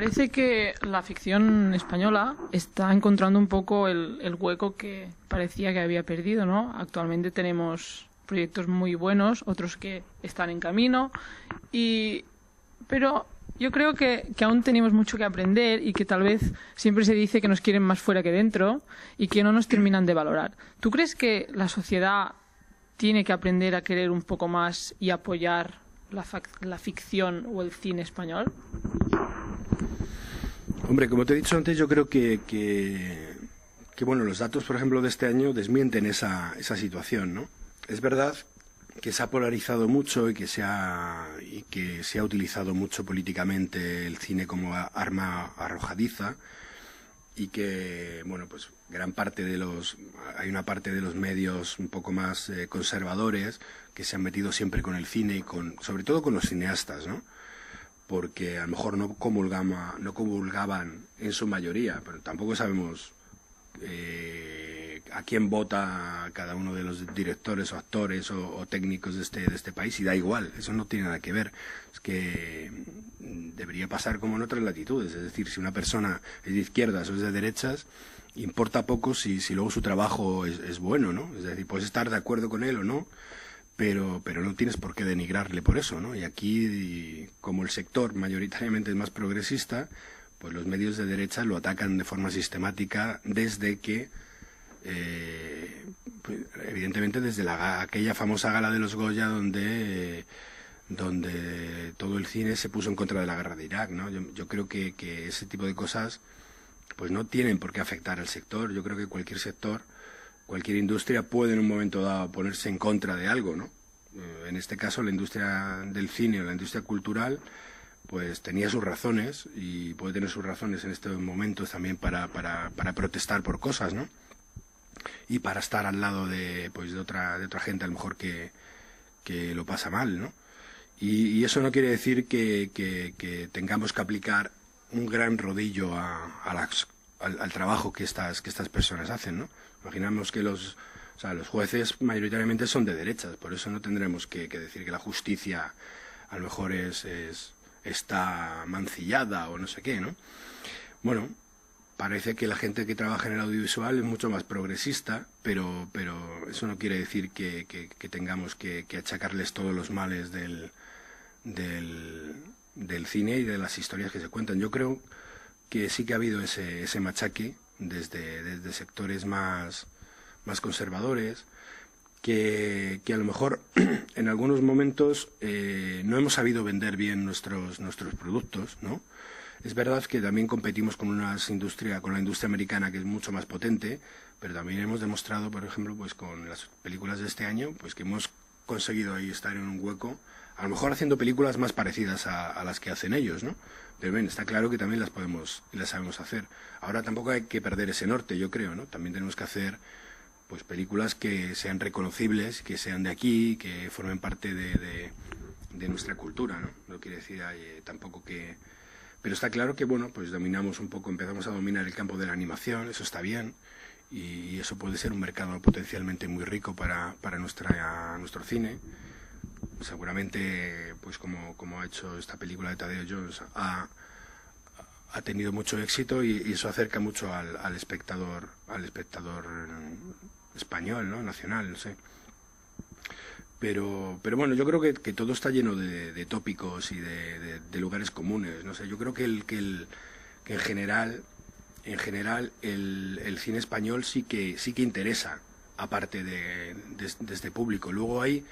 Parece que la ficción española está encontrando un poco el hueco que parecía que había perdido, ¿no? Actualmente tenemos proyectos muy buenos, otros que están en camino, pero yo creo que aún tenemos mucho que aprender y que tal vez siempre se dice que nos quieren más fuera que dentro y que no nos terminan de valorar. ¿Tú crees que la sociedad tiene que aprender a querer un poco más y apoyar la ficción o el cine español? Hombre, como te he dicho antes, yo creo que bueno, los datos, por ejemplo, de este año desmienten esa situación, ¿no? Es verdad que se ha polarizado mucho y que se ha utilizado mucho políticamente el cine como arma arrojadiza, y que, bueno, pues hay una parte de los medios un poco más conservadores que se han metido siempre con el cine y sobre todo con los cineastas, ¿no? Porque a lo mejor no comulgaban en su mayoría, pero tampoco sabemos a quién vota cada uno de los directores o actores o técnicos de este país, y da igual, eso no tiene nada que ver. Es que debería pasar como en otras latitudes, es decir, si una persona es de izquierdas o es de derechas, importa poco si luego su trabajo es bueno, ¿no? Es decir, puedes estar de acuerdo con él o no, pero no tienes por qué denigrarle por eso, ¿no? Y aquí, como el sector mayoritariamente es más progresista, pues los medios de derecha lo atacan de forma sistemática desde que, pues, evidentemente desde aquella famosa gala de los Goya donde todo el cine se puso en contra de la guerra de Irak, ¿no? Yo creo que ese tipo de cosas pues no tienen por qué afectar al sector. Yo creo que cualquier sector, cualquier industria puede en un momento dado ponerse en contra de algo, ¿no? En este caso la industria del cine o la industria cultural pues tenía sus razones y puede tener sus razones en estos momentos también para protestar por cosas, ¿no? Y para estar al lado de otra gente a lo mejor que lo pasa mal, ¿no? Y eso no quiere decir que tengamos que aplicar un gran rodillo al trabajo que estas personas hacen, ¿no? Imaginamos que los jueces mayoritariamente son de derechas, por eso no tendremos que decir que la justicia a lo mejor está mancillada o no sé qué, ¿no? Bueno, parece que la gente que trabaja en el audiovisual es mucho más progresista, pero eso no quiere decir que tengamos que achacarles todos los males del cine y de las historias que se cuentan. Yo creo que sí que ha habido ese machaque desde sectores más conservadores, que a lo mejor en algunos momentos no hemos sabido vender bien nuestros productos, ¿no? Es verdad que también competimos con la industria americana, que es mucho más potente, pero también hemos demostrado, por ejemplo, pues con las películas de este año, pues que hemos conseguido ahí estar en un hueco, a lo mejor haciendo películas más parecidas a las que hacen ellos, ¿no? Pero bien, está claro que también las sabemos hacer. Ahora tampoco hay que perder ese norte, yo creo, ¿no? También tenemos que hacer pues películas que sean reconocibles, que sean de aquí, que formen parte de nuestra cultura, ¿no? No quiere decir tampoco que... Pero está claro que, bueno, pues empezamos a dominar el campo de la animación, eso está bien, y eso puede ser un mercado potencialmente muy rico para nuestro cine. Seguramente, pues como ha hecho esta película de Tadeo Jones, ha tenido mucho éxito y eso acerca mucho al espectador español, ¿no? Nacional, no sé. Pero bueno, yo creo que todo está lleno de tópicos y de lugares comunes, no sé. Yo creo que en general el cine español sí que interesa, aparte de este público. Luego hay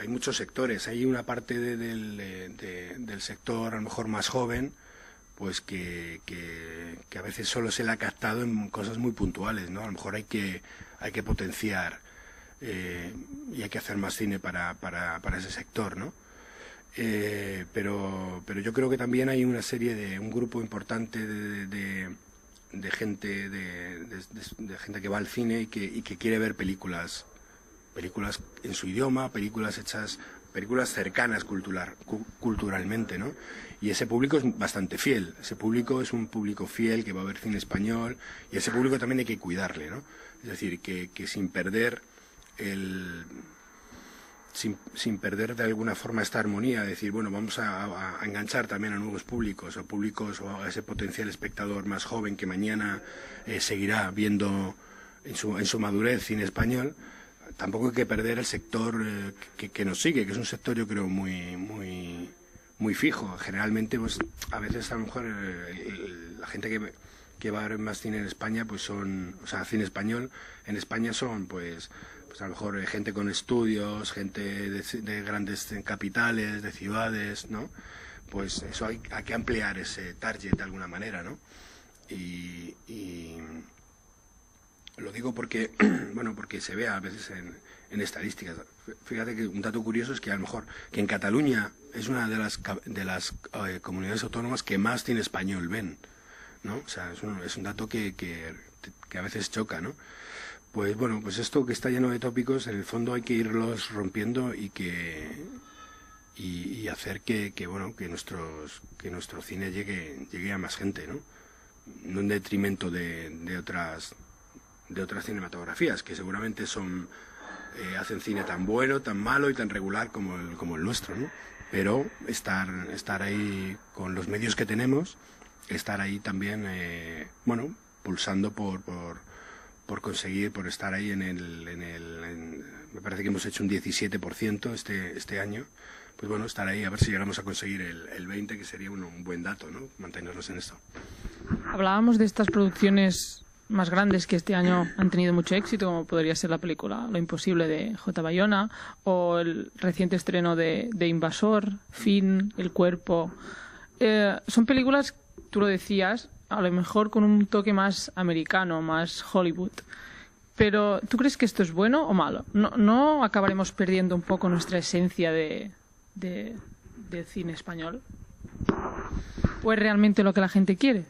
muchos sectores. Hay una parte del sector a lo mejor más joven, pues que a veces solo se le ha captado en cosas muy puntuales, ¿no? A lo mejor hay que potenciar y hay que hacer más cine para ese sector, ¿no? Pero yo creo que también hay un grupo importante de gente de gente que va al cine y que quiere ver películas en su idioma, películas cercanas culturalmente, ¿no? Y ese público es bastante fiel. Ese público es un público fiel que va a ver cine español, y ese público también hay que cuidarle, ¿no? Es decir, que sin perder sin perder de alguna forma esta armonía, decir, bueno, vamos a enganchar también a nuevos públicos o a ese potencial espectador más joven que mañana seguirá viendo en su madurez cine español. Tampoco hay que perder el sector que nos sigue, que es un sector, yo creo, muy fijo. Generalmente, pues a veces a lo mejor la gente que va a ver más cine en España, pues cine español en España son, pues a lo mejor gente con estudios, gente de grandes capitales, de ciudades, ¿no? Pues eso hay que ampliar ese target de alguna manera, ¿no? Y lo digo porque, bueno, porque se ve a veces en estadísticas. Fíjate que un dato curioso es que a lo mejor que en Cataluña es una de las comunidades autónomas que más cine español ven, ¿no? O sea, es un dato que a veces choca, ¿no? Pues bueno, pues esto que está lleno de tópicos, en el fondo hay que irlos rompiendo y hacer que nuestro cine llegue a más gente, ¿no? No en detrimento de otras cinematografías que seguramente hacen cine tan bueno, tan malo y tan regular como el nuestro, ¿no? Pero estar ahí con los medios que tenemos, estar ahí también, pulsando por conseguir, por estar ahí me parece que hemos hecho un 17% este año, pues bueno, estar ahí a ver si llegamos a conseguir el 20%, que sería un buen dato, ¿no? Mantenernos en esto. Hablábamos de estas producciones más grandes que este año han tenido mucho éxito, como podría ser la película Lo Imposible de J. Bayona o el reciente estreno de Invasor, Fin, El Cuerpo. Son películas, tú lo decías, a lo mejor con un toque más americano, más Hollywood. Pero, ¿tú crees que esto es bueno o malo? ¿No acabaremos perdiendo un poco nuestra esencia del cine español? ¿O es realmente lo que la gente quiere?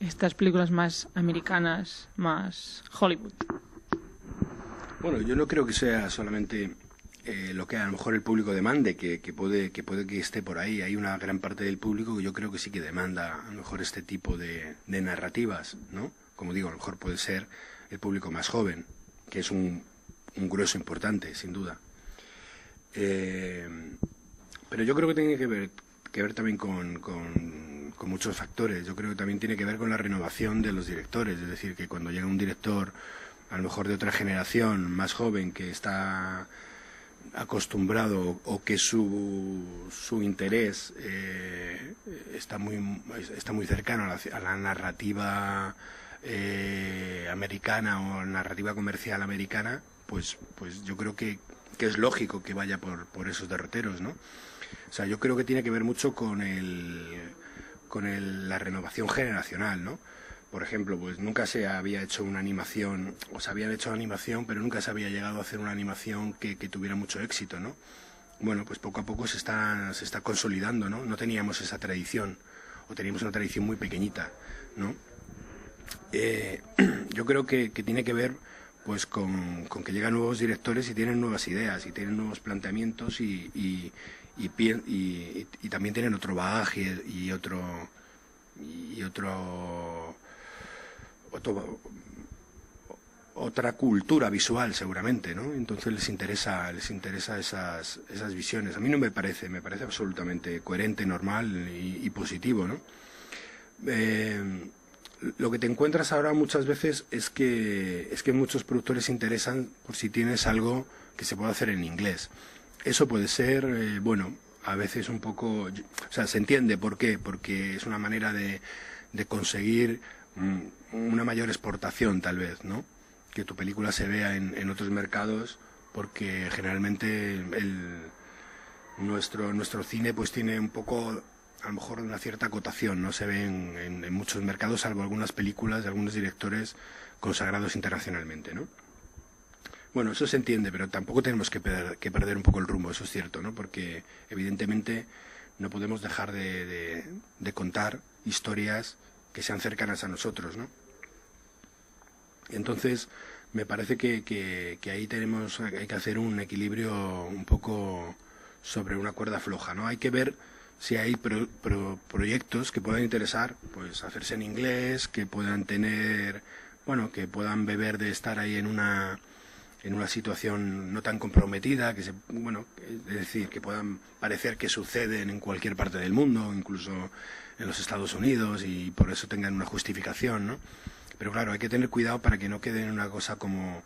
Estas películas más americanas, más Hollywood. Bueno, yo no creo que sea solamente lo que a lo mejor el público demande, que puede que esté por ahí. Hay una gran parte del público que yo creo que sí que demanda a lo mejor este tipo de narrativas, ¿no? Como digo, a lo mejor puede ser el público más joven, que es un grueso importante, sin duda. Pero yo creo que tiene que ver también con muchos factores. Yo creo que también tiene que ver con la renovación de los directores. Es decir, que cuando llega un director, a lo mejor de otra generación, más joven, que está acostumbrado o que su interés está muy cercano a la narrativa americana o narrativa comercial americana, pues yo creo que es lógico que vaya por esos derroteros, ¿no? O sea, yo creo que tiene que ver mucho con la renovación generacional, ¿no? Por ejemplo, pues nunca se había hecho una animación, o se habían hecho animación, pero nunca se había llegado a hacer una animación que tuviera mucho éxito, ¿no? Bueno, pues poco a poco se está consolidando, ¿no? No teníamos esa tradición, o teníamos una tradición muy pequeñita, ¿no? Yo creo que tiene que ver pues con que llegan nuevos directores y tienen nuevas ideas, y tienen nuevos planteamientos y también tienen otro bagaje y otra cultura visual seguramente, ¿no? Entonces les interesa esas visiones. A mí no me parece absolutamente coherente, normal y positivo, ¿no? Lo que te encuentras ahora muchas veces es que muchos productores se interesan por si tienes algo que se puede hacer en inglés. Eso puede ser, a veces un poco, o sea, se entiende por qué, porque es una manera de conseguir una mayor exportación, tal vez, ¿no? Que tu película se vea en otros mercados, porque generalmente nuestro cine pues tiene un poco, a lo mejor, una cierta acotación, no se ve en muchos mercados, salvo algunas películas de algunos directores consagrados internacionalmente, ¿no? Bueno, eso se entiende, pero tampoco tenemos que perder un poco el rumbo, eso es cierto, ¿no? Porque evidentemente no podemos dejar de contar historias que sean cercanas a nosotros, ¿no? Entonces, me parece que ahí hay que hacer un equilibrio un poco sobre una cuerda floja, ¿no? Hay que ver si hay proyectos que puedan interesar, pues hacerse en inglés, que puedan tener, que puedan beber de estar ahí en en una situación no tan comprometida, bueno, es decir, que puedan parecer que suceden en cualquier parte del mundo, incluso en los Estados Unidos, y por eso tengan una justificación, ¿no? Pero claro, hay que tener cuidado para que no quede en una cosa como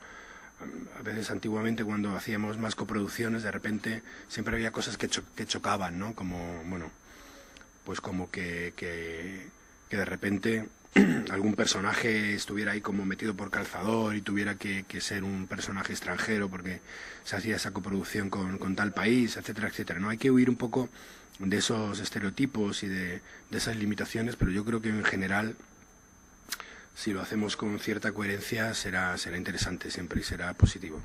a veces antiguamente, cuando hacíamos más coproducciones, de repente siempre había cosas que chocaban, ¿no? Como, bueno, pues como que de repente algún personaje estuviera ahí como metido por calzador y tuviera que ser un personaje extranjero porque se hacía esa coproducción con tal país, etcétera, etcétera, ¿no? Hay que huir un poco de esos estereotipos y de esas limitaciones, pero yo creo que en general, si lo hacemos con cierta coherencia, será interesante siempre y será positivo.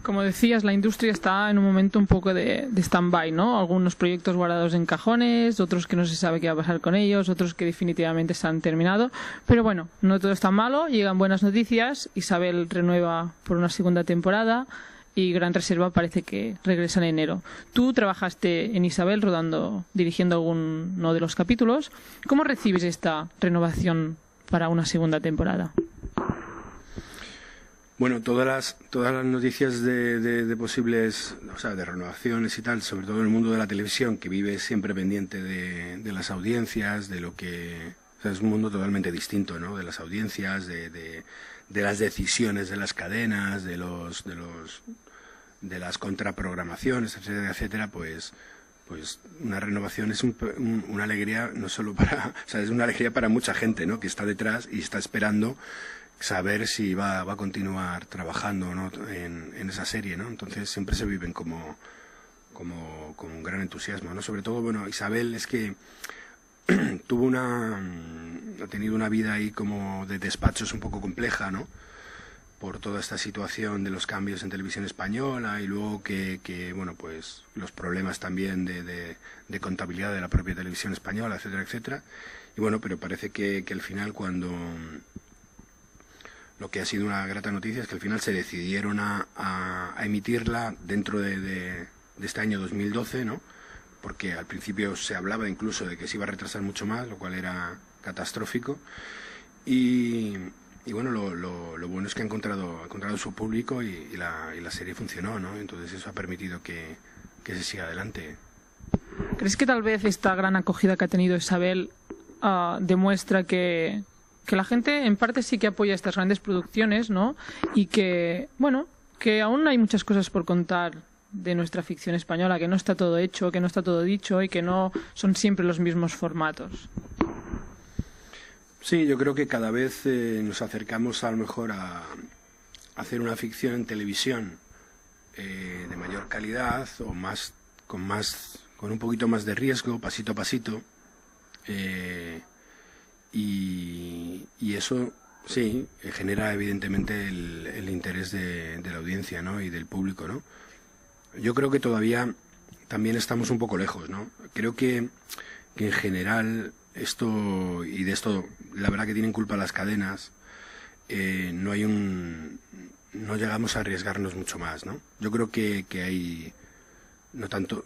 Como decías, la industria está en un momento un poco de stand-by, ¿no? Algunos proyectos guardados en cajones, otros que no se sabe qué va a pasar con ellos, otros que definitivamente se han terminado. Pero bueno, no todo está malo, llegan buenas noticias. Isabel renueva por una segunda temporada y Gran Reserva parece que regresa en enero. Tú trabajaste en Isabel dirigiendo alguno de los capítulos. ¿Cómo recibes esta renovación para una segunda temporada? Bueno, todas las noticias de posibles, o sea, de renovaciones y tal, sobre todo en el mundo de la televisión, que vive siempre pendiente de las audiencias, de lo que... O sea, es un mundo totalmente distinto, ¿no? De las audiencias, de las decisiones de las cadenas, de las contraprogramaciones, etcétera, etcétera, pues una renovación es una alegría no solo para... O sea, es una alegría para mucha gente, ¿no? Que está detrás y está esperando saber si va a continuar trabajando o no en esa serie, ¿no? Entonces siempre se viven como con un gran entusiasmo, ¿no? Sobre todo, bueno, Isabel es que ha tenido una vida ahí como de despachos un poco compleja, ¿no? Por toda esta situación de los cambios en televisión española y luego que bueno, pues los problemas también de contabilidad de la propia televisión española, etcétera, etcétera. Y bueno, pero parece que al final lo que ha sido una grata noticia es que al final se decidieron a emitirla dentro de este año 2012, ¿no? Porque al principio se hablaba incluso de que se iba a retrasar mucho más, lo cual era catastrófico. Y bueno, lo bueno es que ha encontrado su público y la serie funcionó, ¿no? Entonces eso ha permitido que se siga adelante. ¿Crees que tal vez esta gran acogida que ha tenido Isabel demuestra que la gente en parte sí que apoya estas grandes producciones, ¿no? Y que, bueno, que aún hay muchas cosas por contar de nuestra ficción española, que no está todo hecho, que no está todo dicho y que no son siempre los mismos formatos? Sí, yo creo que cada vez nos acercamos a lo mejor a hacer una ficción en televisión de mayor calidad o con un poquito más de riesgo, pasito a pasito. Y eso sí genera evidentemente el interés de la audiencia, ¿no? Y del público, ¿no? Yo creo que todavía también estamos un poco lejos, ¿no? Creo que en general esto, y de esto la verdad que tienen culpa las cadenas, no llegamos a arriesgarnos mucho más, ¿no? Yo creo que hay no tanto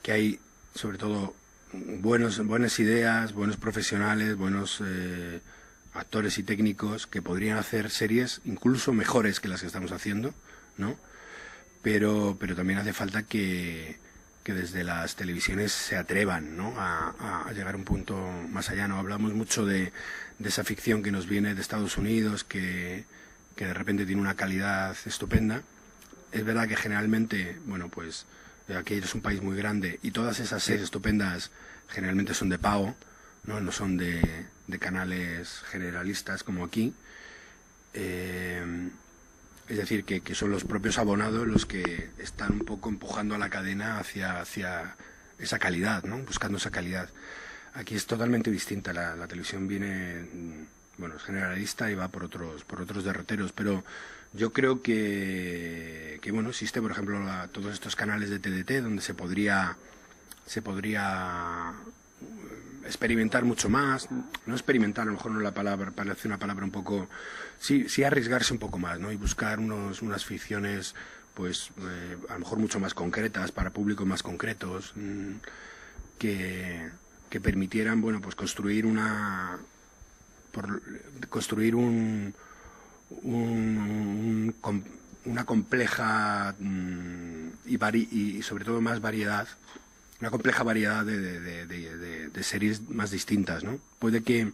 que hay sobre todo buenas ideas, buenos profesionales, buenos actores y técnicos que podrían hacer series incluso mejores que las que estamos haciendo, ¿no? Pero también hace falta que desde las televisiones se atrevan, ¿no? a llegar a un punto más allá, ¿no? Hablamos mucho de esa ficción que nos viene de Estados Unidos, que de repente tiene una calidad estupenda. Es verdad que generalmente, bueno, pues aquí es un país muy grande y todas esas series estupendas generalmente son de pago, no son de canales generalistas como aquí. Es decir, que son los propios abonados los que están un poco empujando a la cadena hacia esa calidad, ¿no? Buscando esa calidad. Aquí es totalmente distinta. La televisión viene, bueno, es generalista y va por otros derroteros, pero yo creo que bueno, existe, por ejemplo, todos estos canales de TDT donde se podría experimentar mucho más, no experimentar, a lo mejor no la palabra, parece una palabra un poco, sí arriesgarse un poco más, ¿no? Y buscar unas ficciones, pues, a lo mejor mucho más concretas, para públicos más concretos, que permitieran, bueno, pues construir una compleja y sobre todo más variedad, una compleja variedad de series más distintas, ¿no? Puede que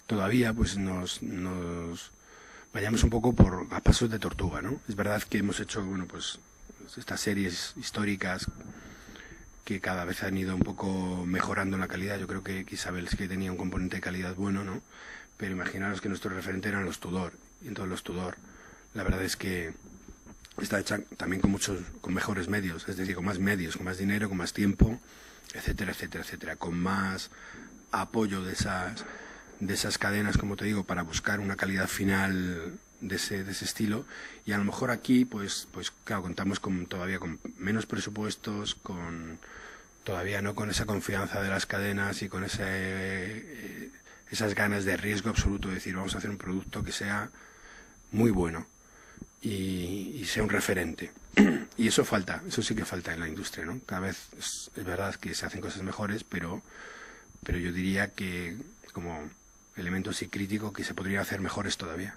todavía pues nos vayamos un poco a pasos de tortuga, ¿no? Es verdad que hemos hecho, bueno, pues estas series históricas que cada vez han ido un poco mejorando en la calidad. Yo creo que Isabel sí que tenía un componente de calidad bueno, ¿no? Pero imaginaros que nuestro referente eran los Tudor, y entonces los Tudor, la verdad es que está hecha también con mejores medios, es decir, con más medios, con más dinero, con más tiempo, etcétera, etcétera, etcétera, con más apoyo de esas cadenas, como te digo, para buscar una calidad final de ese estilo. Y a lo mejor aquí, pues claro, contamos todavía con menos presupuestos, todavía no con esa confianza de las cadenas y con esas ganas de riesgo absoluto, de decir, vamos a hacer un producto que sea muy bueno y sea un referente. Y eso sí que falta en la industria, ¿no? Cada vez es verdad que se hacen cosas mejores, pero yo diría que como elemento sí crítico que se podría hacer mejores todavía.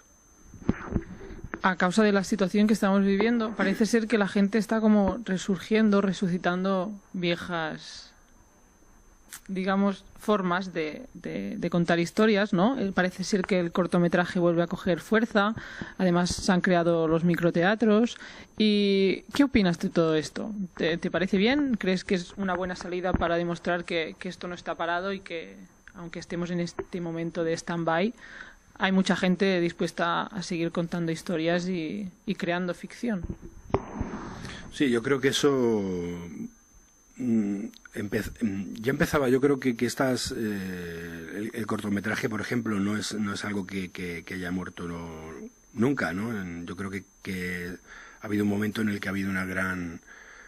A causa de la situación que estamos viviendo, parece ser que la gente está como resucitando viejas, digamos, formas de contar historias, ¿no? Parece ser que el cortometraje vuelve a coger fuerza. Además, se han creado los microteatros. ¿Y qué opinas de todo esto? ¿Te parece bien? ¿Crees que es una buena salida para demostrar que esto no está parado y que, aunque estemos en este momento de stand-by, hay mucha gente dispuesta a seguir contando historias y creando ficción? Sí, yo creo que eso ya empezaba. Yo creo que el cortometraje, por ejemplo, no es algo que haya muerto nunca, ¿no? Yo creo que ha habido un momento en el que ha habido una gran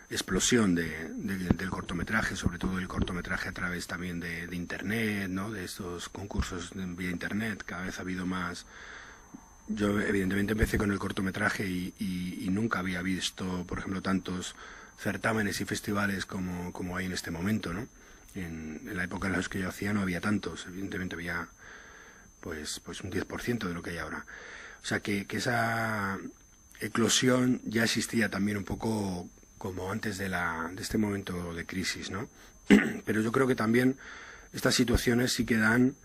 explosión del cortometraje, sobre todo el cortometraje a través también de Internet, ¿no? De estos concursos vía Internet. Cada vez ha habido más. Yo evidentemente empecé con el cortometraje y nunca había visto, por ejemplo, tantos certámenes y festivales como hay en este momento, ¿no? En la época en la que yo hacía no había tantos, evidentemente había pues un 10% de lo que hay ahora. O sea que esa eclosión ya existía también un poco como antes de este momento de crisis, ¿no? Pero yo creo que también estas situaciones sí que dan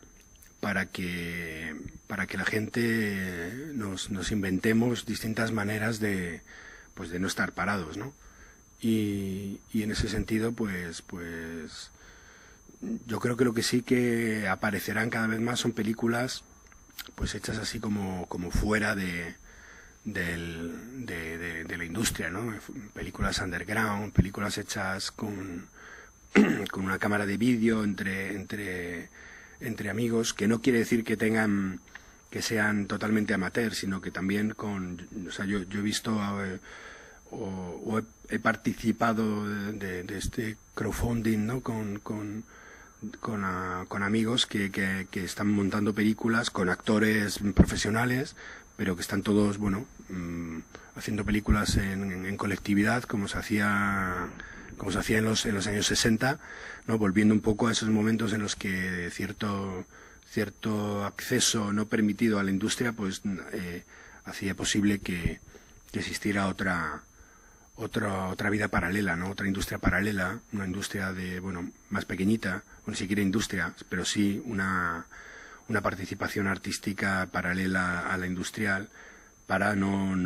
para que la gente nos inventemos distintas maneras de no estar parados, ¿no? Y en ese sentido, pues yo creo que lo que sí que aparecerán cada vez más son películas pues hechas así como fuera de la industria, ¿no? Películas underground, películas hechas con una cámara de vídeo entre amigos, que no quiere decir que sean totalmente amateurs, sino que también o sea, yo he visto o he participado de este crowdfunding, ¿no? con amigos que están montando películas con actores profesionales, pero que están todos, bueno, haciendo películas en colectividad, como se hacía en los años 60, ¿no? Volviendo un poco a esos momentos en los que cierto acceso no permitido a la industria pues hacía posible que existiera otra vida paralela, ¿no? Otra industria paralela, una industria más pequeñita, o ni siquiera industria, pero sí una participación artística paralela a la industrial, para no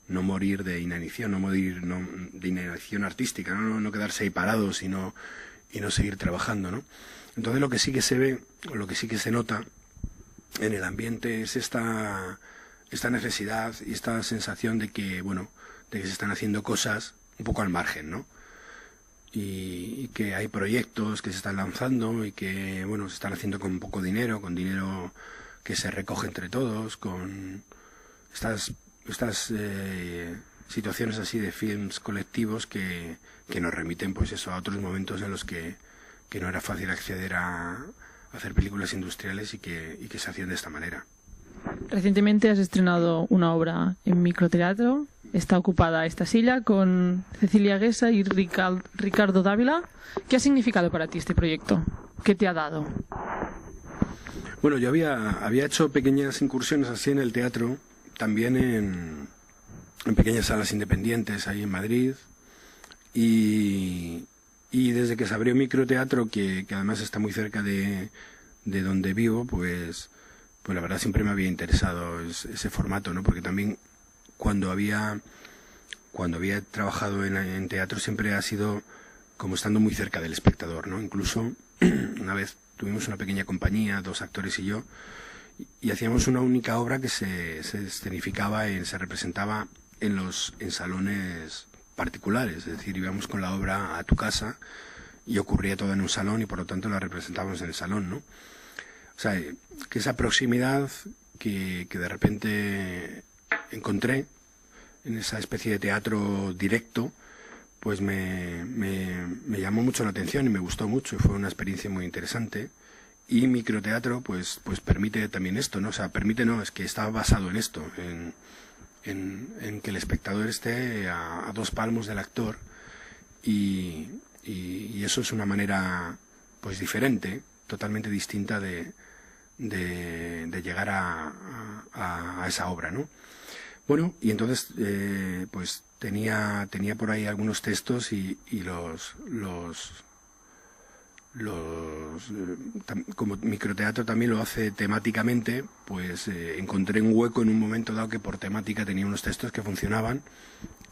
morir de inanición, de inanición artística, no quedarse ahí parados y no seguir trabajando, ¿no? Entonces lo que sí que se ve, o lo que sí que se nota en el ambiente es esta necesidad y esta sensación de que se están haciendo cosas un poco al margen, ¿no? Y que hay proyectos que se están lanzando y que, se están haciendo con poco dinero, con dinero que se recoge entre todos, con estas situaciones así de films colectivos que nos remiten pues eso a otros momentos en los que no era fácil acceder a hacer películas industriales y que se hacían de esta manera. Recientemente has estrenado una obra en microteatro. Está ocupada esta silla con Cecilia Guesa y Ricardo Dávila. ¿Qué ha significado para ti este proyecto? ¿Qué te ha dado? Bueno, yo había hecho pequeñas incursiones así en el teatro, también en pequeñas salas independientes ahí en Madrid. Y desde que se abrió Microteatro, que además está muy cerca de donde vivo, pues la verdad siempre me había interesado ese formato, ¿no? Porque también cuando había trabajado en teatro siempre ha sido como estando muy cerca del espectador, ¿no? Incluso una vez tuvimos una pequeña compañía, 2 actores y yo, y hacíamos una única obra que se escenificaba, se representaba en salones particulares, es decir, íbamos con la obra a tu casa y ocurría todo en un salón y por lo tanto la representábamos en el salón, ¿no? O sea, que esa proximidad que de repente encontré en esa especie de teatro directo, pues me llamó mucho la atención y me gustó mucho y fue una experiencia muy interesante. Y Microteatro pues permite también esto, ¿no? O sea, permite, no, es que está basado en esto, en que el espectador esté a 2 palmos del actor y eso es una manera pues diferente, totalmente distinta de llegar a esa obra, ¿no? Bueno, y entonces pues tenía por ahí algunos textos y como Microteatro también lo hace temáticamente, pues encontré un hueco en un momento dado que por temática tenía unos textos que funcionaban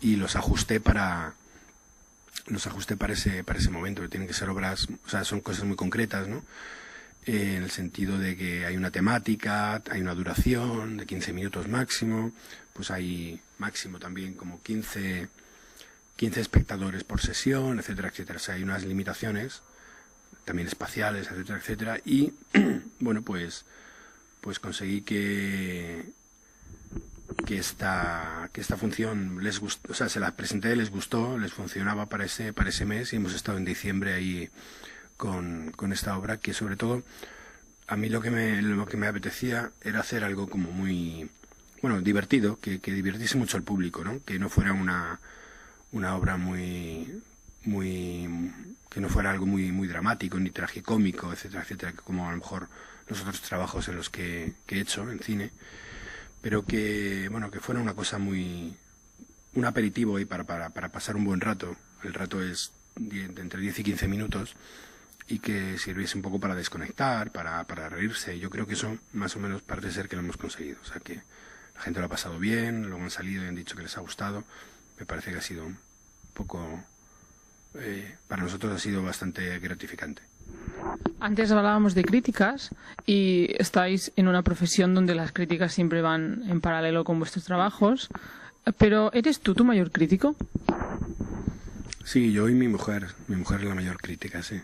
y los ajusté para ese momento, que tienen que ser obras, o sea, son cosas muy concretas, ¿no? En el sentido de que hay una temática, hay una duración de 15 minutos máximo, pues hay máximo también como 15 espectadores por sesión, etcétera, etcétera. O sea, hay unas limitaciones también espaciales, etcétera, etcétera. Y bueno, pues conseguí que esta función les gustó, o sea, se la presenté, les gustó, les funcionaba para ese mes y hemos estado en diciembre ahí con esta obra, que sobre todo a mí lo que me apetecía era hacer algo como muy, bueno, divertido, que divirtiese mucho al público, ¿no? Que no fuera una obra muy que no fuera algo muy dramático ni tragicómico, etcétera, etcétera, como a lo mejor los otros trabajos en los que he hecho en cine, pero que fuera una cosa un aperitivo ahí para pasar un buen rato. El rato es entre 10 y 15 minutos y que sirviese un poco para desconectar, para reírse. Yo creo que eso más o menos parece ser que lo hemos conseguido. O sea, que la gente lo ha pasado bien, luego han salido y han dicho que les ha gustado. Me parece que ha sido un poco... para nosotros ha sido bastante gratificante. Antes hablábamos de críticas y estáis en una profesión donde las críticas siempre van en paralelo con vuestros trabajos, pero ¿eres tú tu mayor crítico? Sí, yo y mi mujer es la mayor crítica, sí.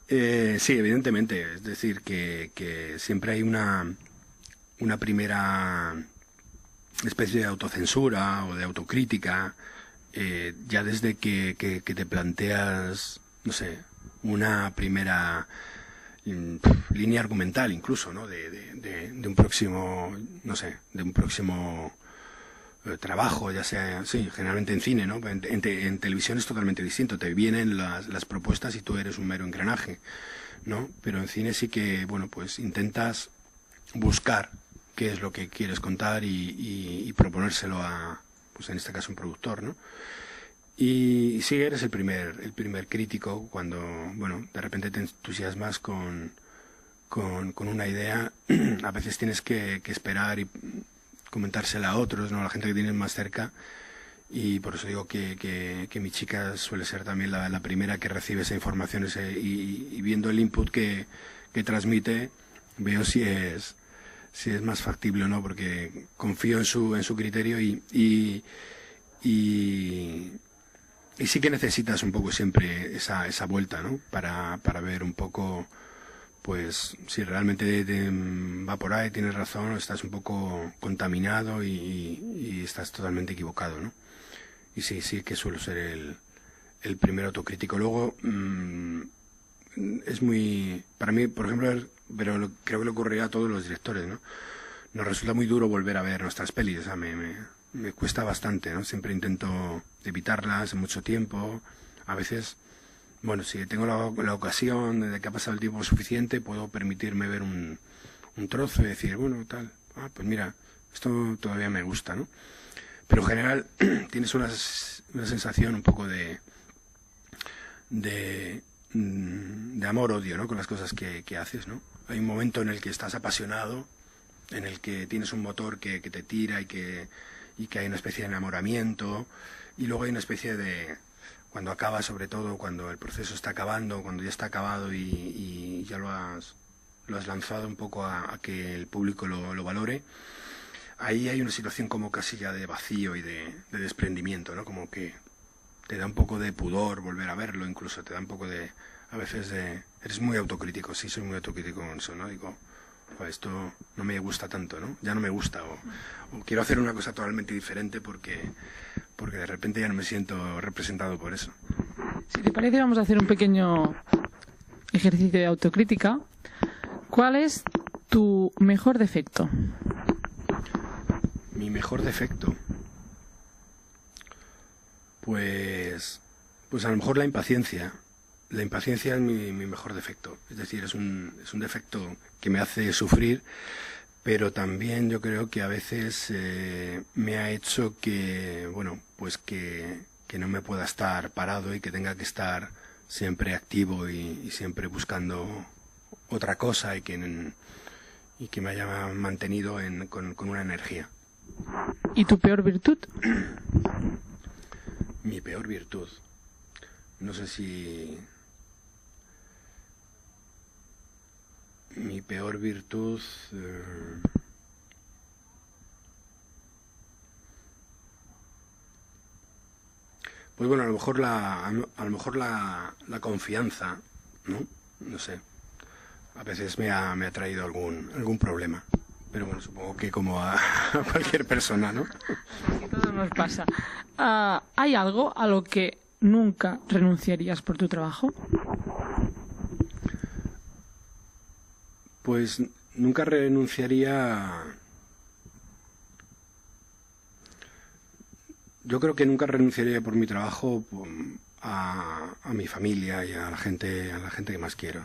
Sí, evidentemente, es decir, que siempre hay una primera especie de autocensura o de autocrítica, ya desde que te planteas, no sé, una primera línea argumental incluso, ¿no? De un próximo, no sé, de un próximo trabajo, ya sea, sí, generalmente en cine, ¿no? En televisión es totalmente distinto, te vienen las propuestas y tú eres un mero engranaje, ¿no? Pero en cine sí que, bueno, pues intentas buscar qué es lo que quieres contar y proponérselo a, pues en este caso, un productor, ¿no? Y sí, eres el primer crítico cuando, bueno, de repente te entusiasmas con una idea. A veces tienes que esperar y comentársela a otros, ¿no? A la gente que tienes más cerca. Y por eso digo que mi chica suele ser también la primera que recibe esa información y viendo el input que transmite, veo si es más factible o no, porque confío en su criterio y sí que necesitas un poco siempre esa vuelta, ¿no? Para ver un poco, pues, si realmente va por ahí, tienes razón, o estás un poco contaminado y estás totalmente equivocado, ¿no? Y sí que suelo ser el primer autocrítico. Luego, es muy, para mí, por ejemplo, pero creo que le ocurrirá a todos los directores, ¿no? Nos resulta muy duro volver a ver nuestras pelis, o sea, me cuesta bastante, ¿no? Siempre intento evitarlas mucho tiempo. A veces, bueno, si tengo la ocasión de que ha pasado el tiempo suficiente, puedo permitirme ver un trozo y decir, bueno, tal, pues mira, esto todavía me gusta, ¿no? pero en general tienes una sensación un poco de amor-odio, ¿no? Con las cosas que haces, ¿no? Hay un momento en el que estás apasionado, en el que tienes un motor que te tira y que hay una especie de enamoramiento, y luego hay una especie de, cuando acaba, sobre todo cuando el proceso está acabando, cuando ya está acabado y ya lo has lanzado un poco a que el público lo valore, ahí hay una situación como casi ya de vacío y de desprendimiento, ¿no? Como que te da un poco de pudor volver a verlo, incluso te da un poco de, a veces eres muy autocrítico. Sí, soy muy autocrítico con eso, ¿no? Digo, esto no me gusta tanto, ¿no? Ya no me gusta, o quiero hacer una cosa totalmente diferente porque de repente ya no me siento representado por eso. Si te parece, vamos a hacer un pequeño ejercicio de autocrítica. ¿Cuál es tu mejor defecto? Mi mejor defecto, pues a lo mejor la impaciencia. La impaciencia es mi mejor defecto. Es decir, es un defecto que me hace sufrir, pero también yo creo que a veces me ha hecho que, bueno, pues que no me pueda estar parado y que tenga que estar siempre activo y siempre buscando otra cosa y que me haya mantenido con una energía. ¿Y tu peor virtud? Mi peor virtud. No sé si... Mi peor virtud... Pues bueno, a lo mejor la confianza, ¿no? No sé. A veces me ha traído algún problema. Pero bueno, supongo que como a cualquier persona, ¿no? A todos nos pasa. ¿Hay algo a lo que nunca renunciarías por tu trabajo? Pues nunca renunciaría... Yo creo que nunca renunciaría por mi trabajo a mi familia y a la gente que más quiero.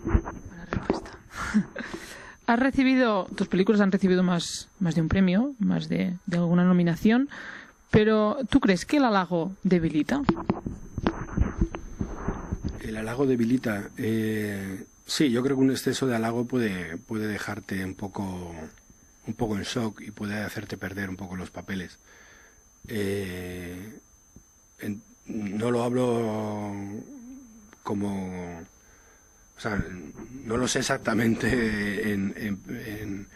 Buena respuesta. Tus películas han recibido más de un premio, más de alguna nominación, pero ¿tú crees que el halago debilita? El halago debilita. Sí, yo creo que un exceso de halago puede dejarte un poco en shock y puede hacerte perder un poco los papeles. No lo hablo como... O sea, no lo sé exactamente en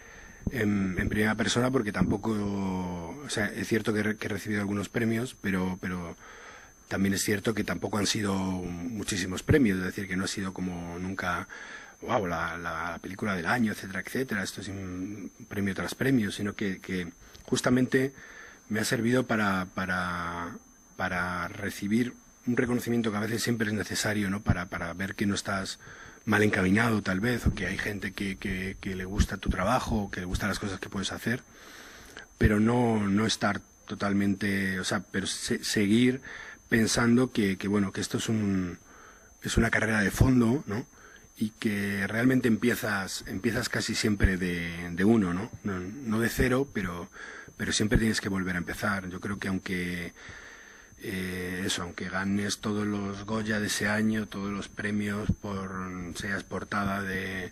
primera persona porque tampoco... O sea, es cierto que he recibido algunos premios, pero también es cierto que tampoco han sido muchísimos premios. Es decir, que no ha sido como nunca... Wow, la película del año, etcétera, etcétera. Esto es un premio tras premio, sino que justamente me ha servido para recibir un reconocimiento que a veces siempre es necesario, ¿no? Para ver que no estás mal encaminado, tal vez, o que hay gente que le gusta tu trabajo, o que le gustan las cosas que puedes hacer, pero no estar totalmente, o sea, pero seguir pensando que bueno, que esto es una carrera de fondo, ¿no? Y que realmente empiezas casi siempre de uno, ¿no? No de cero, pero siempre tienes que volver a empezar. Yo creo que aunque ganes todos los Goya de ese año, todos los premios, seas portada de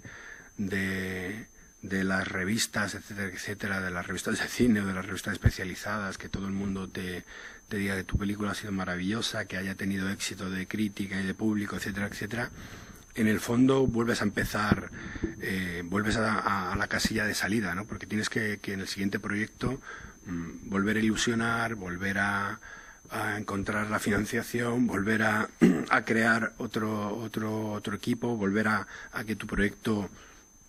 las revistas, etcétera, etcétera, de las revistas de cine o de las revistas especializadas, que todo el mundo te diga que tu película ha sido maravillosa, que haya tenido éxito de crítica y de público, etcétera, etcétera, en el fondo vuelves a empezar, vuelves a la casilla de salida, ¿no? Porque tienes que en el siguiente proyecto volver a ilusionar, volver a encontrar la financiación, volver a crear otro equipo, volver a que tu proyecto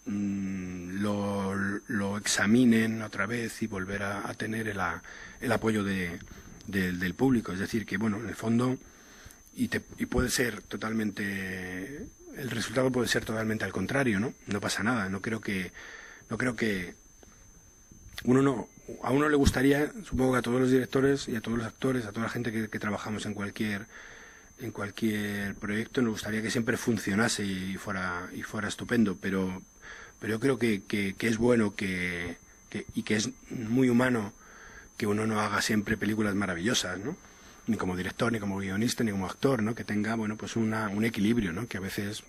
lo examinen otra vez y volver a tener el apoyo del público. Es decir, que bueno, en el fondo, y puede ser totalmente... El resultado puede ser totalmente al contrario, ¿no? No pasa nada. No creo que a uno le gustaría, supongo que a todos los directores y a todos los actores, a toda la gente que trabajamos en cualquier proyecto, nos gustaría que siempre funcionase y fuera estupendo, pero yo creo que es bueno y que es muy humano que uno no haga siempre películas maravillosas, ¿no? Ni como director, ni como guionista, ni como actor, ¿no? Que tenga, bueno, pues un equilibrio, ¿no? Que a veces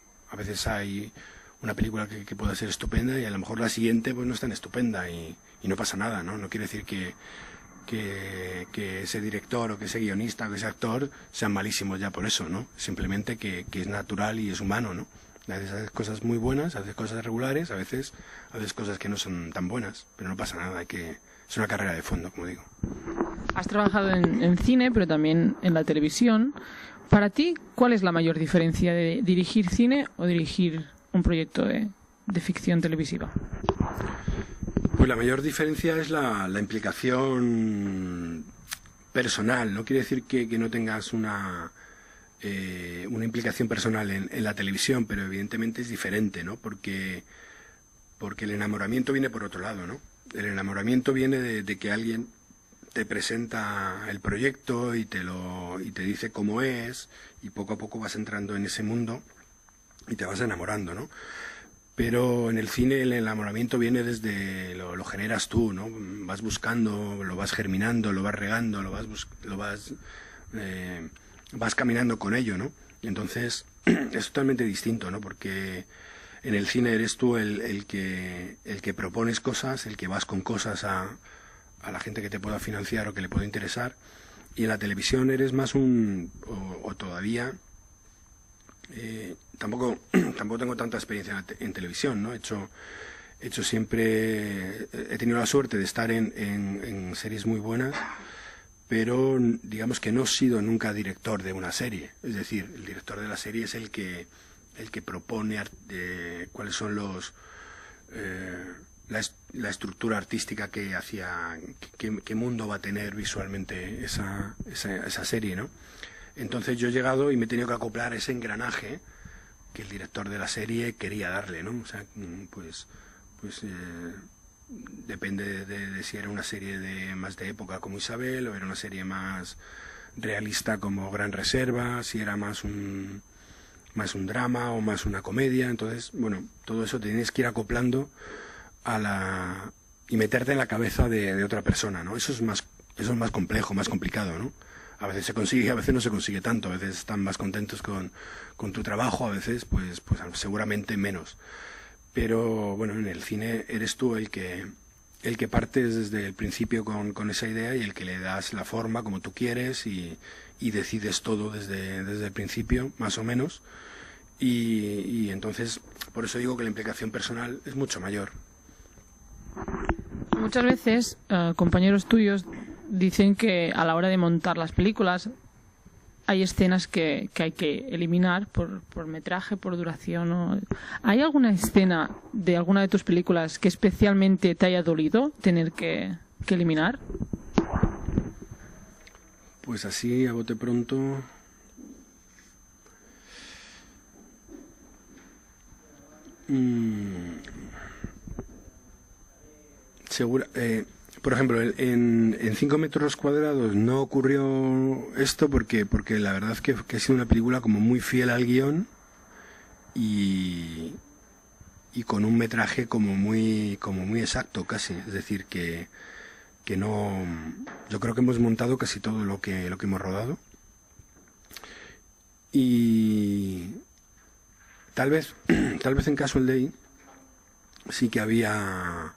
hay una película que pueda ser estupenda y a lo mejor la siguiente pues no es tan estupenda y no pasa nada, ¿no? No quiere decir que ese director o que ese guionista o que ese actor sean malísimos ya por eso, ¿no? Simplemente que es natural y es humano, ¿no? A veces haces cosas muy buenas, haces cosas regulares, a veces haces cosas que no son tan buenas, pero no pasa nada, es una carrera de fondo, como digo. Has trabajado en cine, pero también en la televisión. Para ti, ¿cuál es la mayor diferencia de dirigir cine o dirigir un proyecto de ficción televisiva? Pues la mayor diferencia es la implicación personal. No quiere decir que no tengas una implicación personal en la televisión, pero evidentemente es diferente, ¿no? Porque el enamoramiento viene por otro lado, ¿no? El enamoramiento viene de que alguien te presenta el proyecto y te dice cómo es, y poco a poco vas entrando en ese mundo y te vas enamorando, ¿no? Pero en el cine el enamoramiento viene desde lo generas tú, ¿no? Vas buscando, lo vas germinando, lo vas regando, vas caminando con ello, ¿no? Entonces es totalmente distinto, ¿no? Porque en el cine eres tú el que propones cosas, el que vas con cosas a la gente que te pueda financiar o que le pueda interesar, y en la televisión eres más o todavía tampoco tengo tanta experiencia en televisión, ¿no? He hecho siempre, he tenido la suerte de estar en series muy buenas, pero digamos que no he sido nunca director de una serie. Es decir, el director de la serie es el que propone cuáles son la estructura artística qué mundo va a tener visualmente esa serie, ¿no? Entonces yo he llegado y me he tenido que acoplar a ese engranaje que el director de la serie quería darle, ¿no? O sea, pues depende de si era una serie más de época como Isabel, o era una serie más realista como Gran Reserva, si era más un drama o más una comedia. Entonces, bueno, todo eso te tienes que ir acoplando y meterte en la cabeza de otra persona, ¿no? Eso es más complejo, más complicado, ¿no? A veces se consigue, a veces no se consigue tanto, a veces están más contentos con tu trabajo, a veces pues seguramente menos. Pero bueno, en el cine eres tú el que partes desde el principio con esa idea y el que le das la forma como tú quieres y decides todo desde el principio, más o menos. Y entonces, por eso digo que la implicación personal es mucho mayor. Muchas veces compañeros tuyos dicen que a la hora de montar las películas hay escenas que hay que eliminar por metraje, por duración, ¿no? ¿Hay alguna escena de alguna de tus películas que especialmente te haya dolido tener que eliminar? Pues así, a bote pronto... Segura, por ejemplo, en 5 metros cuadrados no ocurrió esto porque la verdad es que ha sido una película como muy fiel al guión y con un metraje como muy exacto casi. Es decir, que no... Yo creo que hemos montado casi todo lo que hemos rodado. Y tal vez en Casual Day sí que había...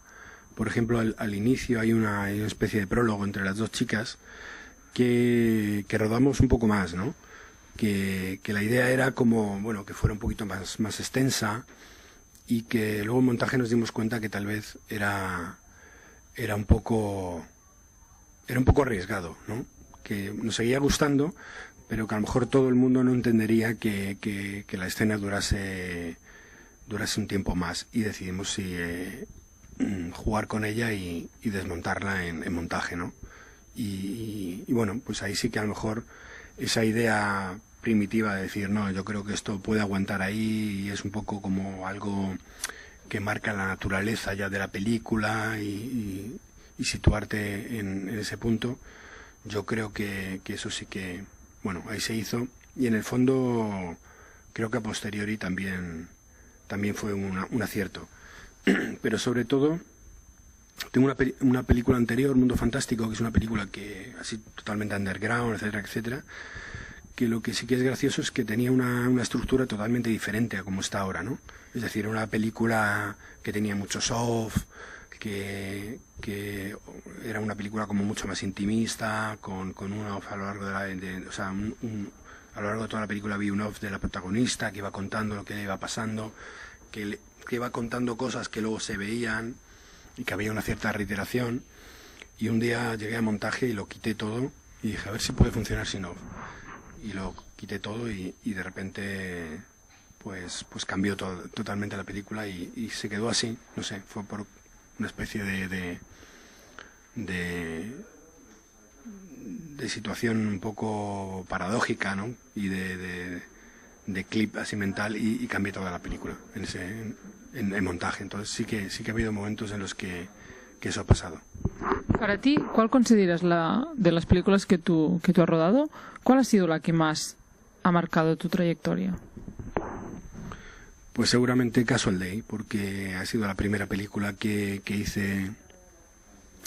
Por ejemplo, al inicio hay una especie de prólogo entre las dos chicas que rodamos un poco más, ¿no? Que la idea era como, bueno, que fuera un poquito más extensa y que luego en montaje nos dimos cuenta que tal vez era un poco arriesgado, ¿no? Que nos seguía gustando, pero que a lo mejor todo el mundo no entendería que la escena durase un tiempo más, y decidimos jugar con ella y desmontarla en montaje, ¿no? Y bueno, pues ahí sí que a lo mejor esa idea primitiva de decir, no, yo creo que esto puede aguantar ahí y es un poco como algo que marca la naturaleza ya de la película y situarte en ese punto, yo creo que eso sí que, bueno, ahí se hizo, y en el fondo creo que a posteriori también fue un acierto. Pero sobre todo tengo una película anterior, Mundo Fantástico, que es una película que así totalmente underground, etcétera, etcétera, que lo que sí que es gracioso es que tenía una estructura totalmente diferente a como está ahora, ¿no? Es decir, una película que tenía mucho soft, que era una película como mucho más intimista, con un off a lo largo a lo largo de toda la película había un off de la protagonista que iba contando lo que le iba pasando, que iba contando cosas que luego se veían y que había una cierta reiteración. Y un día llegué a montaje y lo quité todo y dije, a ver si puede funcionar sin off. Y lo quité todo y de repente pues cambió totalmente la película y se quedó así, no sé, fue por una especie de situación un poco paradójica, ¿no? Y de clip así mental y cambié toda la película en montaje. Entonces sí que ha habido momentos en los que eso ha pasado. Para ti, ¿cuál consideras de las películas que tú has rodado, cuál ha sido la que más ha marcado tu trayectoria? Pues seguramente Casual Day, porque ha sido la primera película que hice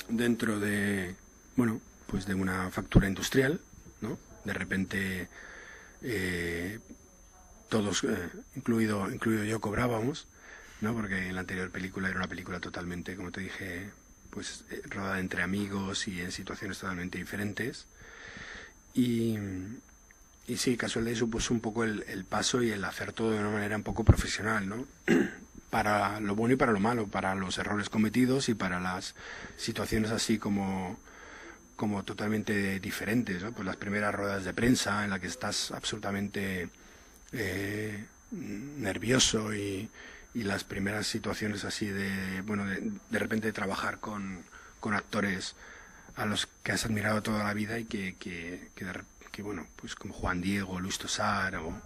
dentro de, pues de una factura industrial, ¿no? De repente todos, incluido yo, cobrábamos, ¿no? Porque en la anterior película era una película totalmente, como te dije, pues rodada entre amigos y en situaciones totalmente diferentes. Y sí, Casual Day supuso un poco el paso y el hacer todo de una manera un poco profesional, ¿no? Para lo bueno y para lo malo, para los errores cometidos y para las situaciones así como totalmente diferentes, ¿no? Pues las primeras ruedas de prensa en las que estás absolutamente nervioso y las primeras situaciones así de repente trabajar con actores a los que has admirado toda la vida y que pues como Juan Diego, Luis Tosar o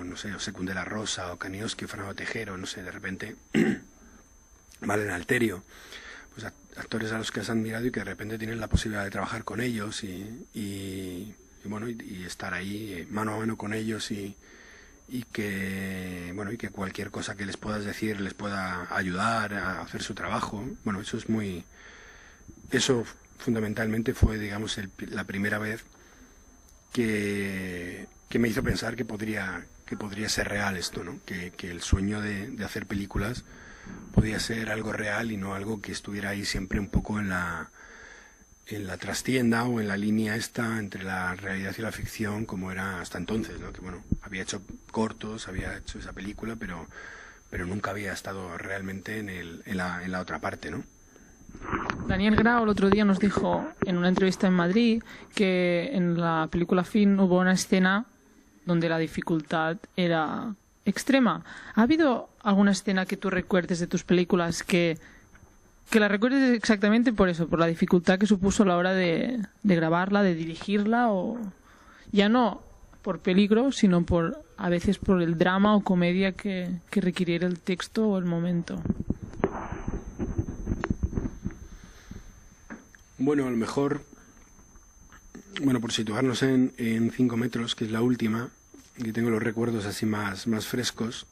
no sé, o Secundela Rosa o Kanioski, Fernando Tejero, no sé, de repente Valen Alterio, pues actores a los que has admirado y que de repente tienes la posibilidad de trabajar con ellos y estar ahí mano a mano con ellos y que cualquier cosa que les puedas decir les pueda ayudar a hacer su trabajo. Bueno, eso fundamentalmente fue, digamos, la primera vez que me hizo pensar que podría ser real esto, ¿no? Que el sueño de hacer películas podía ser algo real y no algo que estuviera ahí siempre un poco en la trastienda o en la línea esta entre la realidad y la ficción, como era hasta entonces, ¿no? Que había hecho cortos, había hecho esa película, pero nunca había estado realmente en la otra parte, ¿no? Daniel Grau el otro día nos dijo en una entrevista en Madrid que en la película Fin hubo una escena donde la dificultad era extrema. ¿Ha habido alguna escena que tú recuerdes de tus películas que la recuerdes exactamente por eso, por la dificultad que supuso a la hora de grabarla, de dirigirla, o ya no por peligro, sino a veces por el drama o comedia que requiriera el texto o el momento? Bueno, a lo mejor, por situarnos en 5 metros, que es la última, que tengo los recuerdos así más frescos,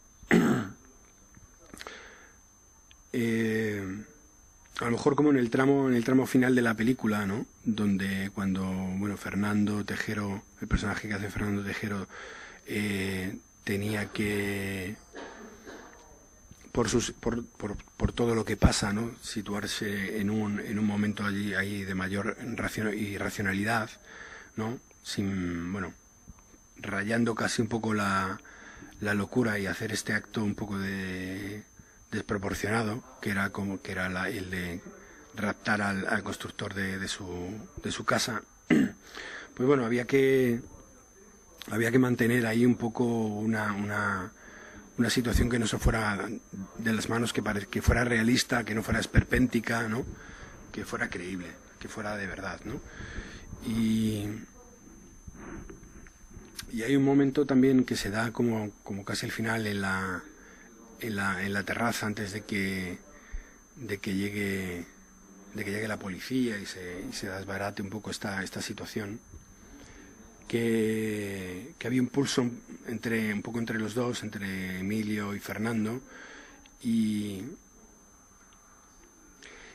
a lo mejor como en el tramo final de la película, ¿no? Donde cuando, Fernando Tejero, el personaje que hace Fernando Tejero, tenía que, por todo lo que pasa, ¿no? Situarse en un momento ahí de mayor irracionalidad, ¿no? Rayando casi un poco la locura y hacer este acto un poco desproporcionado, que era el de raptar al constructor de su casa. Pues había que mantener ahí un poco una situación que no se fuera de las manos, que fuera realista, que no fuera esperpéntica, ¿no? Que fuera creíble, que fuera de verdad, ¿no? Y hay un momento también que se da como casi al final en la terraza, antes de que llegue la policía y se desbarate un poco esta situación, que había un pulso un poco entre los dos, entre Emilio y Fernando, y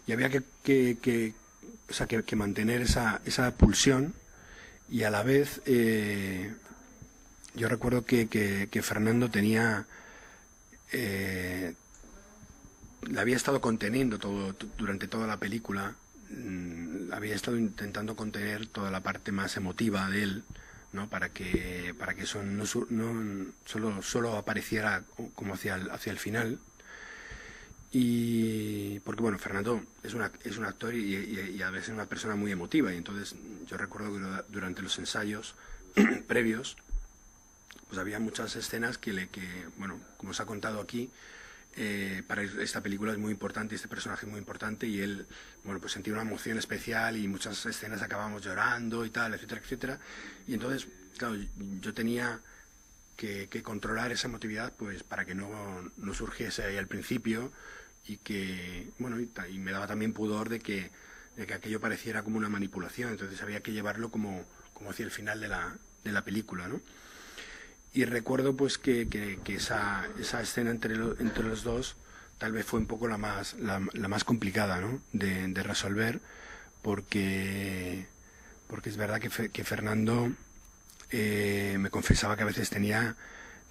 y había o sea, que mantener esa pulsión, y a la vez yo recuerdo que Fernando tenía la había estado conteniendo durante toda la película, había estado intentando contener toda la parte más emotiva de él, ¿no? Para que eso no solo apareciera como hacia el final. Y porque bueno, Fernando es un actor y a veces una persona muy emotiva, y entonces yo recuerdo que durante los ensayos previos pues había muchas escenas que bueno, como os ha contado aquí, para esta película es muy importante, este personaje es muy importante, y él, bueno, pues sentía una emoción especial y muchas escenas acabamos llorando y tal, etcétera, etcétera. Y entonces, claro, yo tenía que controlar esa emotividad, pues para que no surgiese ahí al principio, y que, bueno, y me daba también pudor de que aquello pareciera como una manipulación, entonces había que llevarlo como hacia el final de la película, ¿no? Y recuerdo pues que esa escena entre los dos tal vez fue un poco la más complicada, ¿no? de resolver, porque es verdad que Fernando me confesaba que a veces tenía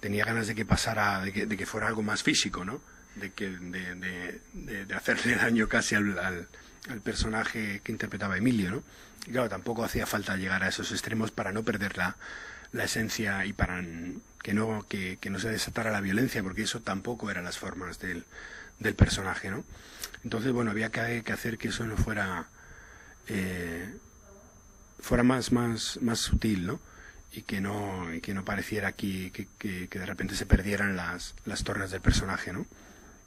ganas de que pasara, de que fuera algo más físico, ¿no? de hacerle daño casi al personaje que interpretaba Emilio, ¿no? Y claro, tampoco hacía falta llegar a esos extremos para no perder la esencia y para que no se desatara la violencia, porque eso tampoco eran las formas del personaje, ¿no? Entonces, bueno, había que hacer que eso no fuera más sutil, ¿no? Y que no pareciera aquí que de repente se perdieran las tornas del personaje, ¿no?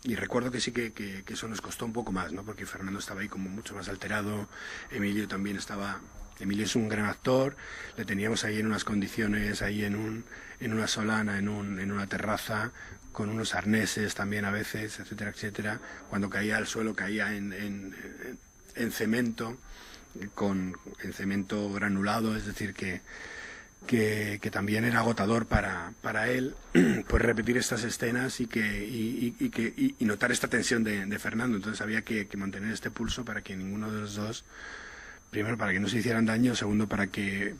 Y recuerdo que sí que eso nos costó un poco más, ¿no? Porque Fernando estaba ahí como mucho más alterado, Emilio también estaba. Emilio es un gran actor, le teníamos ahí en unas condiciones, ahí en una solana, en una terraza, con unos arneses también a veces, etcétera, etcétera. Cuando caía al suelo caía en cemento, en cemento granulado, es decir que también era agotador para él pues repetir estas escenas y notar esta tensión de Fernando. Entonces había que mantener este pulso para que ninguno de los dos, primero para que no se hicieran daño, segundo para que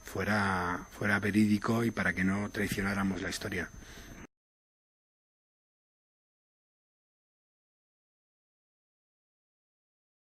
fuera verídico y para que no traicionáramos la historia.